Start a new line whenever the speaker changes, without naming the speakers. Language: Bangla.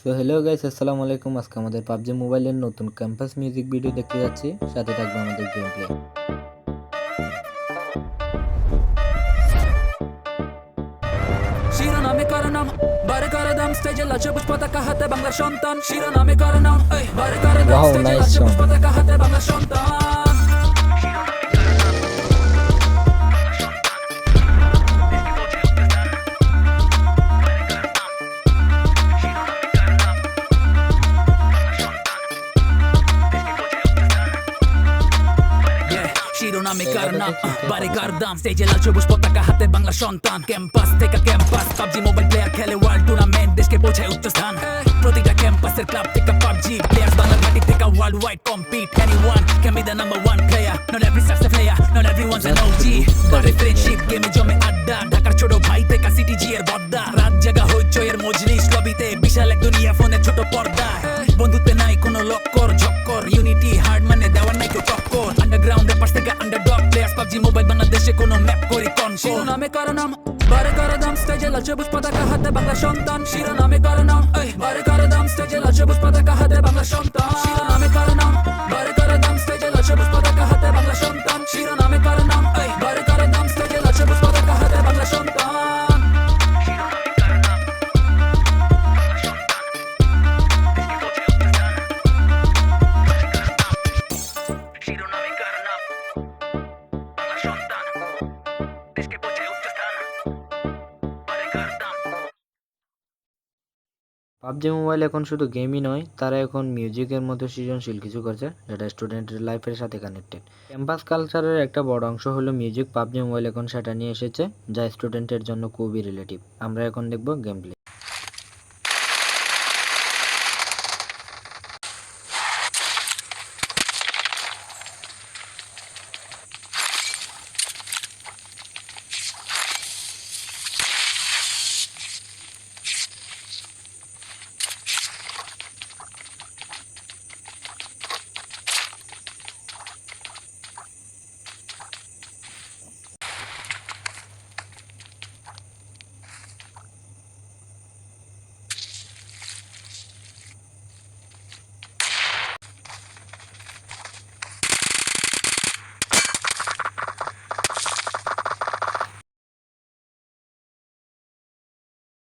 সো হ্যালো গাইস, আসসালামু আলাইকুম। আজকে আমাদের পাবজি মোবাইলের নতুন ক্যাম্পাস মিউজিক ভিডিও দেখতে যাচ্ছি, সাথে থাকবে আমাদের গেম প্লে।
শিরোনামে কারণাম বারে কারদাম স্টেজে লাচে বুঝ পতাকা হাতে বাংলার সন্তান শিরোনামে কারণাম বারে কারদাম
ওয়াও,
স্টেজে
নাইস
লাচে
সং।
বুঝ পতাকা হাতে বাংলার সন্তান শিরোনামে কারণাম বারে কারদাম স্টেজে লাল সবুজ পতাকা হাতে বাংলা সন্তান ক্যাম্পাস থেকে ক্যাম্পাস পাবজি মোবাইল প্লেয়ার খেলে ওয়ার্ল্ড টুর্নামেন্ট দেশকে পৌঁছায় উচ্চ স্থান প্রতিটা ক্যাম্পাসের ক্লাব থেকে পাবজি প্লেয়ার্স বাংলা ঘাটি থেকে world wide compete anyone can be the number one player not every stars a player not everyone's an OG বারে ফ্রেন্ডশিপ গেমে জমে আড্ডা ঢাকার ছোট ভাই থেকে সিটি জি এর বদ্দা রাত জাগা হইচয়ের মজলিস লবিতে বিশাল এক দুনিয়া ফোনে ছোট পর্দা বন্ধুত্বে নাই কোনো লক্কর ঝক্কর ইউনিটি হার্ড মানে দেওয়ার নাই কেউ টক্কর আন্ডারগ্রাউন্ড রেপার্স থেকে আন্ডারডগ প্লেয়ার্স পাবজি মোবাইল বাংলাদেশে কোনো ম্যাপ করি কনফার্ম শিরোনামে কারণাম বারে কারদাম স্টেজে লাল সবুজ পতাকা হাতে বাংলা সন্তান শিরোনামে কারণাম বারে কারদাম স্টেজে লাল সবুজ পতাকা হাতে বাংলা সন্তান শিরোনামে কারণাম বারে কারদাম স্টেজে লাল সবুজ পতাকা হাতে বাংলা সন্তান শিরোনামে কারণাম বারে কারদাম স্টেজে লাল সবুজ পতাকা হাতে বাংলা সন্তান শিরোনামে কারণাম বাংলা সন্তান দেশকে পৌঁছায় উচ্চ স্থান বারে কারদাম
পাবজি মোবাইল এখন শুধু গেমই নয়, তারা এখন মিউজিকের মতো সৃজনশীল কিছু করছে, যেটা স্টুডেন্টের লাইফের সাথে কানেক্টেড। ক্যাম্পাস কালচারের একটা বড় অংশ হলো মিউজিক। পাবজি মোবাইল এখন সেটা নিয়ে এসেছে, যা স্টুডেন্টের জন্য খুবই রিলেটিভ। আমরা এখন দেখব গেম প্লে।